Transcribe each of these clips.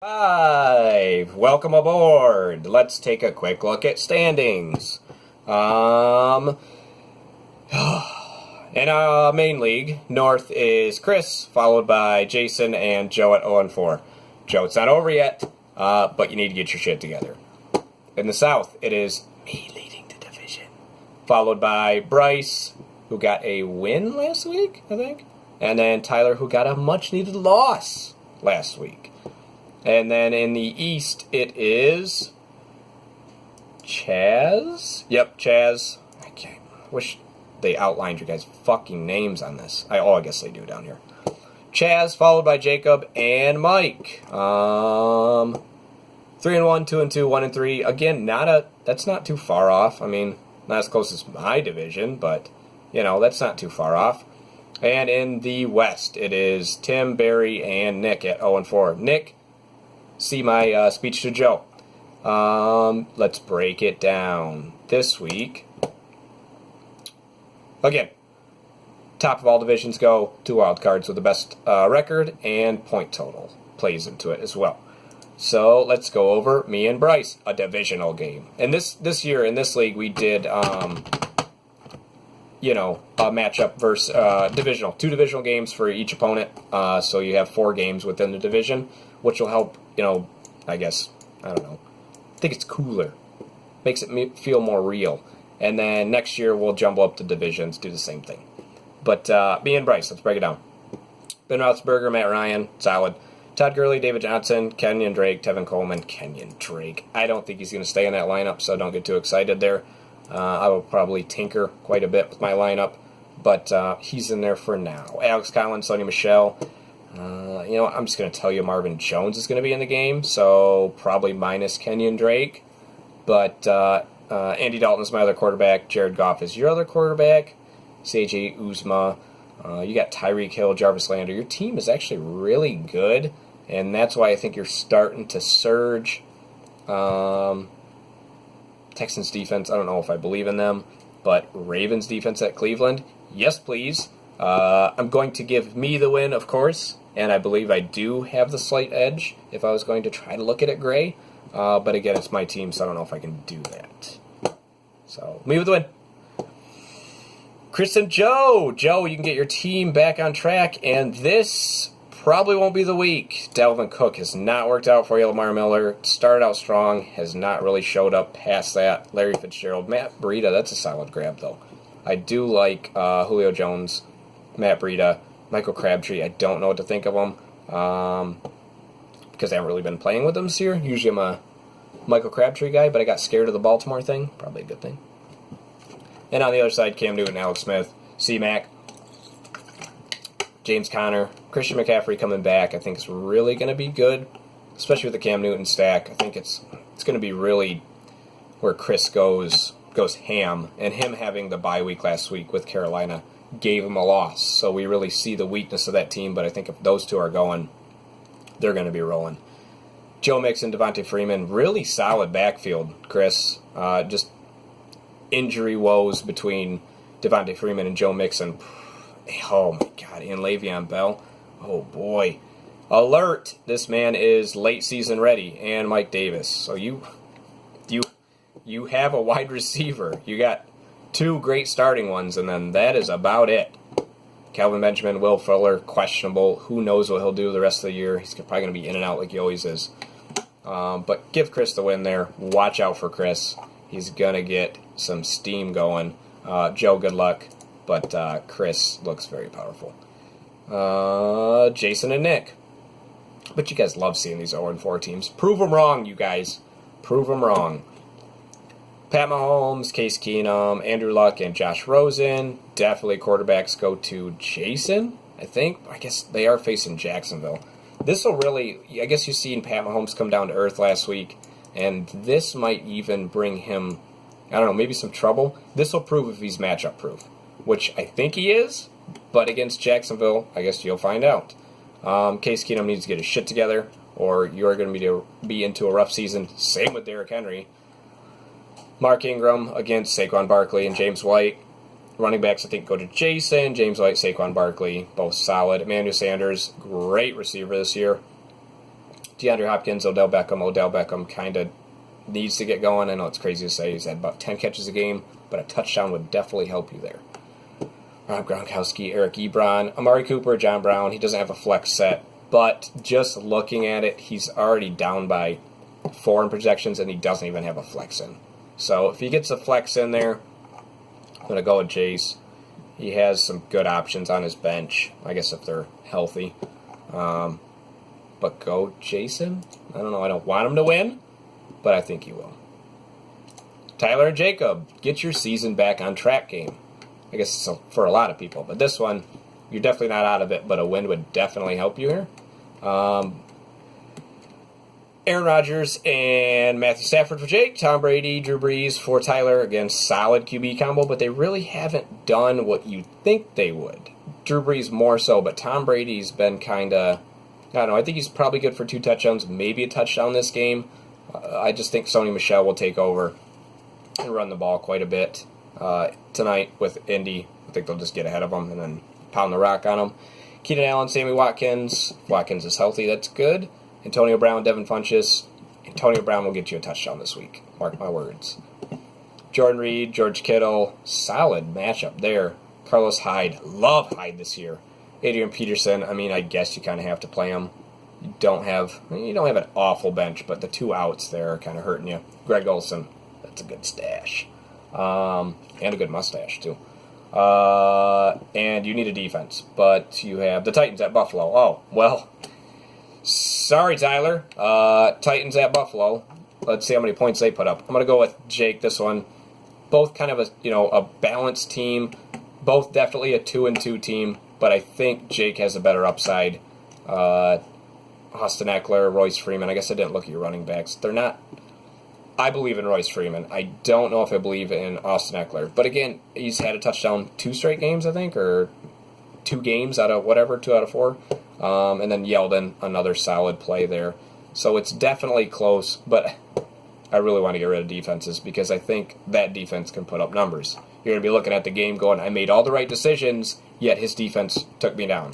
Hi, welcome aboard. Let's take a quick look at standings. In our main league, North is Chris, followed by Jason and Joe at 0-4. Joe, it's not over yet, but you need to get your shit together. In the South, it is me leading the division, followed by Bryce, who got a win last week, I think, and then Tyler, who got a much-needed loss last week. And then in the East, it is Chaz. Yep, Chaz. I wish they outlined your guys' fucking names on this. I guess they do down here. Chaz, followed by Jacob and Mike. 3-1, 2-2, 1-3. Again, that's not too far off. I mean, not as close as my division, but that's not too far off. And in the West, it is Tim, Barry, and Nick at 0-4. Nick, see my speech to Joe. Let's break it down. This week, again, top of all divisions go, 2 wild cards with the best record and point total plays into it as well. So let's go over me and Bryce, a divisional game. And this year in this league, we did a matchup versus divisional. 2 divisional games for each opponent. So you have 4 games within the division, which will help, I guess, I don't know. I think it's cooler. Makes it feel more real. And then next year we'll jumble up the divisions, do the same thing. But me and Bryce, let's break it down. Ben Roethlisberger, Matt Ryan, solid. Todd Gurley, David Johnson, Kenyon Drake, Tevin Coleman. Kenyon Drake. I don't think he's going to stay in that lineup, so don't get too excited there. I will probably tinker quite a bit with my lineup, but he's in there for now. Alex Collins, Sonny Michel. I'm just going to tell you Marvin Jones is going to be in the game, so probably minus Kenyon Drake. But Andy Dalton is my other quarterback. Jared Goff is your other quarterback. C.J. Uzma. You got Tyreek Hill, Jarvis Landry. Your team is actually really good, and that's why I think you're starting to surge. Texans defense, I don't know if I believe in them, but Ravens defense at Cleveland, yes please. I'm going to give me the win, of course, and I believe I do have the slight edge if I was going to try to look at it gray. But again, it's my team, so I don't know if I can do that. So, me with the win. Chris and Joe. Joe, you can get your team back on track, and this probably won't be the week. Dalvin Cook has not worked out for you. Lamar Miller started out strong, has not really showed up past that. Larry Fitzgerald. Matt Breida, that's a solid grab, though. I do like Julio Jones, Matt Breida, Michael Crabtree. I don't know what to think of them because I haven't really been playing with them this year. Usually I'm a Michael Crabtree guy, but I got scared of the Baltimore thing. Probably a good thing. And on the other side, Cam Newton, Alex Smith, C-Mac, James Conner, Christian McCaffrey coming back. I think it's really going to be good, especially with the Cam Newton stack. I think it's going to be really where Chris goes ham, and him having the bye week last week with Carolina gave him a loss. So we really see the weakness of that team, but I think if those two are going, they're going to be rolling. Joe Mixon, Devontae Freeman, really solid backfield, Chris. Just injury woes between Devontae Freeman and Joe Mixon. Oh my God, and Le'Veon Bell. Oh boy. Alert! This man is late season ready, and Mike Davis. So you have a wide receiver. You got 2 great starting ones, and then that is about it. Calvin Benjamin, Will Fuller, questionable. Who knows what he'll do the rest of the year. He's probably going to be in and out like he always is. But give Chris the win there. Watch out for Chris. He's going to get some steam going. Joe, good luck. But Chris looks very powerful. Jason and Nick. But you guys love seeing these 0-4 teams. Prove them wrong, you guys. Prove them wrong. Pat Mahomes, Case Keenum, Andrew Luck, and Josh Rosen. Definitely quarterbacks go to Jason, I think. I guess they are facing Jacksonville. This will really, I guess you've seen Pat Mahomes come down to earth last week, and this might even bring him, I don't know, maybe some trouble. This will prove if he's matchup proof, which I think he is, but against Jacksonville, I guess you'll find out. Case Keenum needs to get his shit together, or you're going to be into a rough season. Same with Derrick Henry. Mark Ingram against Saquon Barkley and James White. Running backs, I think, go to Jason, James White, Saquon Barkley, both solid. Emmanuel Sanders, great receiver this year. DeAndre Hopkins, Odell Beckham kind of needs to get going. I know it's crazy to say he's had about 10 catches a game, but a touchdown would definitely help you there. Rob Gronkowski, Eric Ebron, Amari Cooper, John Brown. He doesn't have a flex set, but just looking at it, he's already down by 4 in projections, and he doesn't even have a flex in. So if he gets a flex in there, I'm going to go with Jace. He has some good options on his bench, I guess if they're healthy. But go Jason? I don't know. I don't want him to win, but I think he will. Tyler and Jacob, get your season back on track game. I guess it's for a lot of people, but this one, you're definitely not out of it, but a win would definitely help you here. Aaron Rodgers and Matthew Stafford for Jake. Tom Brady, Drew Brees for Tyler. Again, solid QB combo, but they really haven't done what you think they would. Drew Brees more so, but Tom Brady's been kind of, I don't know, I think he's probably good for 2 touchdowns, maybe a touchdown this game. I just think Sony Michel will take over and run the ball quite a bit tonight with Indy. I think they'll just get ahead of them and then pound the rock on them. Keenan Allen, Sammy Watkins. Watkins is healthy, that's good. Antonio Brown, Devin Funchess. Antonio Brown will get you a touchdown this week. Mark my words. Jordan Reed, George Kittle. Solid matchup there. Carlos Hyde. Love Hyde this year. Adrian Peterson. I mean, I guess you kind of have to play him. You don't have an awful bench, but the 2 outs there are kind of hurting you. Greg Olson. That's a good stash. And a good mustache, too. And you need a defense. But you have the Titans at Buffalo. Oh, well... Sorry, Tyler. Titans at Buffalo. Let's see how many points they put up. I'm going to go with Jake this one. Both kind of a balanced team. Both definitely a 2-2 team, but I think Jake has a better upside. Austin Eckler, Royce Freeman. I guess I didn't look at your running backs. They're not. I believe in Royce Freeman. I don't know if I believe in Austin Eckler. But again, he's had a touchdown 2 straight games, I think, or 2 games out of whatever, 2 out of 4. And then Yeldon, another solid play there. So it's definitely close, but I really want to get rid of defenses because I think that defense can put up numbers. You're going to be looking at the game going, I made all the right decisions, yet his defense took me down.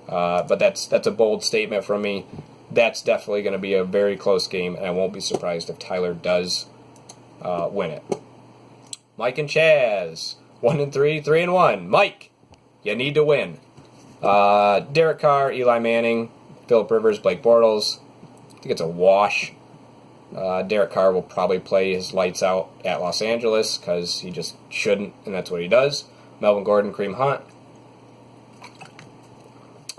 But that's a bold statement from me. That's definitely going to be a very close game, and I won't be surprised if Tyler does win it. Mike and Chaz, 1-3, 3-1. Mike, you need to win. Derek Carr, Eli Manning, Phillip Rivers, Blake Bortles. I think it's a wash. Derek Carr will probably play his lights out at Los Angeles because he just shouldn't, and that's what he does. Melvin Gordon, Kareem Hunt.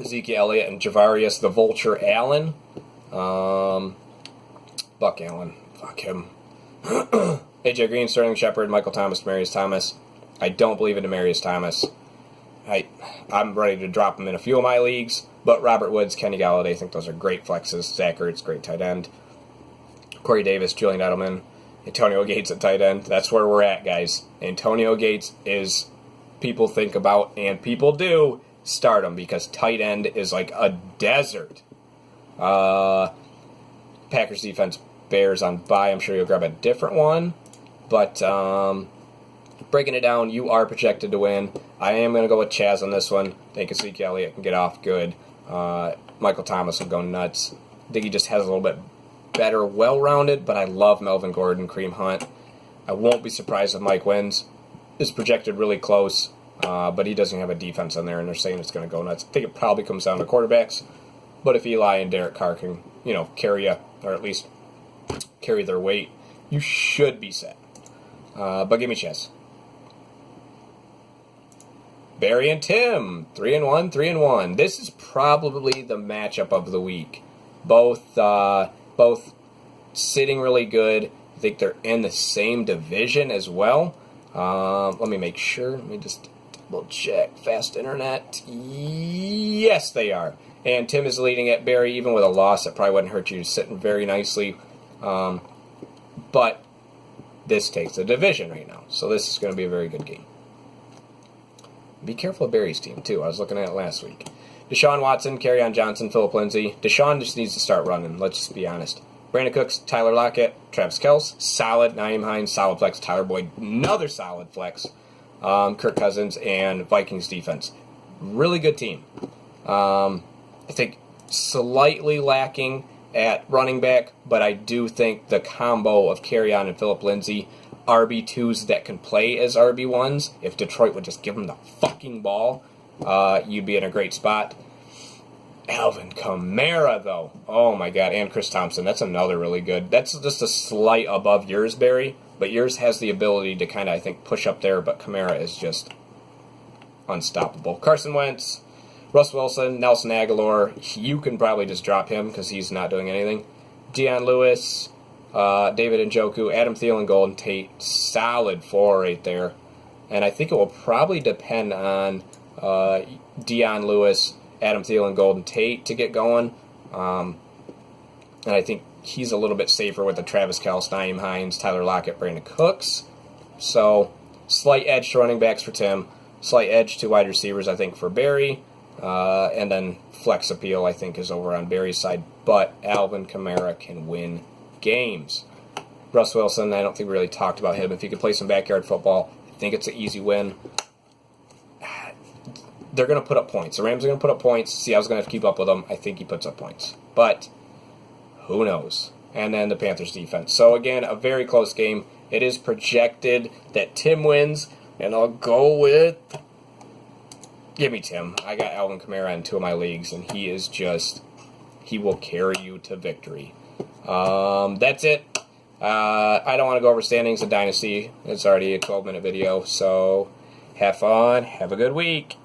Ezekiel Elliott and Javarius the Vulture Allen. Buck Allen. Fuck him. AJ Green, Sterling Shepard, Michael Thomas, Demarius Thomas. I don't believe in Demarius Thomas. I'm ready to drop him in a few of my leagues, but Robert Woods, Kenny Galladay, I think those are great flexes. Zach Ertz, great tight end. Corey Davis, Julian Edelman, Antonio Gates at tight end. That's where we're at, guys. Antonio Gates is people think about, and people do, start him because tight end is like a desert. Packers defense, Bears on bye. I'm sure you'll grab a different one, but breaking it down, you are projected to win. I am going to go with Chaz on this one. I think Ezekiel Elliott can get off good. Michael Thomas will go nuts. I think he just has a little bit better, well-rounded, but I love Melvin Gordon, Kareem Hunt. I won't be surprised if Mike wins. It's projected really close, but he doesn't have a defense on there, and they're saying it's going to go nuts. I think it probably comes down to quarterbacks, but if Eli and Derek Carr can, carry you, or at least carry their weight, you should be set. But give me Chaz. Barry and Tim, 3-1, 3-1. This is probably the matchup of the week. Both sitting really good. I think they're in the same division as well. Let me make sure. Let me just double check. Fast internet. Yes, they are. And Tim is leading it. Barry, even with a loss, that probably wouldn't hurt you. Sitting very nicely. But this takes the division right now. So this is going to be a very good game. Be careful of Barry's team, too. I was looking at it last week. Deshaun Watson, Kerryon Johnson, Phillip Lindsay. Deshaun just needs to start running. Let's just be honest. Brandon Cooks, Tyler Lockett, Travis Kelce, solid. Naeem Hines, solid flex. Tyler Boyd, another solid flex. Kirk Cousins, and Vikings defense. Really good team. I think slightly lacking at running back, but I do think the combo of Kerryon and Phillip Lindsay, RB2s that can play as RB1s, if Detroit would just give them the fucking ball, you'd be in a great spot. Alvin Kamara, though. Oh, my God. And Chris Thompson. That's another really good. That's just a slight above yours, Barry. But yours has the ability to kind of, I think, push up there. But Kamara is just unstoppable. Carson Wentz, Russ Wilson, Nelson Aguilar. You can probably just drop him because he's not doing anything. Deion Lewis, David Njoku, Adam Thielen, Golden Tate. Solid 4 right there. And I think it will probably depend on Deion Lewis, Adam Thielen, Golden Tate to get going. And I think he's a little bit safer with the Travis Kelce, Nyheim Hines, Tyler Lockett, Brandon Cooks. So, slight edge to running backs for Tim. Slight edge to wide receivers, I think, for Barry. And then flex appeal, I think, is over on Barry's side. But Alvin Kamara can win games. Russ Wilson, I don't think we really talked about him. If he could play some backyard football, I think it's an easy win. They're going to put up points. The Rams are going to put up points. Seattle's going to have to keep up with them. I think he puts up points. But who knows? And then the Panthers defense. So, again, a very close game. It is projected that Tim wins, and I'll go with... Give me Tim. I got Alvin Kamara in 2 of my leagues, and he is just... He will carry you to victory. That's it. I don't want to go over standings of Dynasty. It's already a 12-minute video. So, have fun. Have a good week.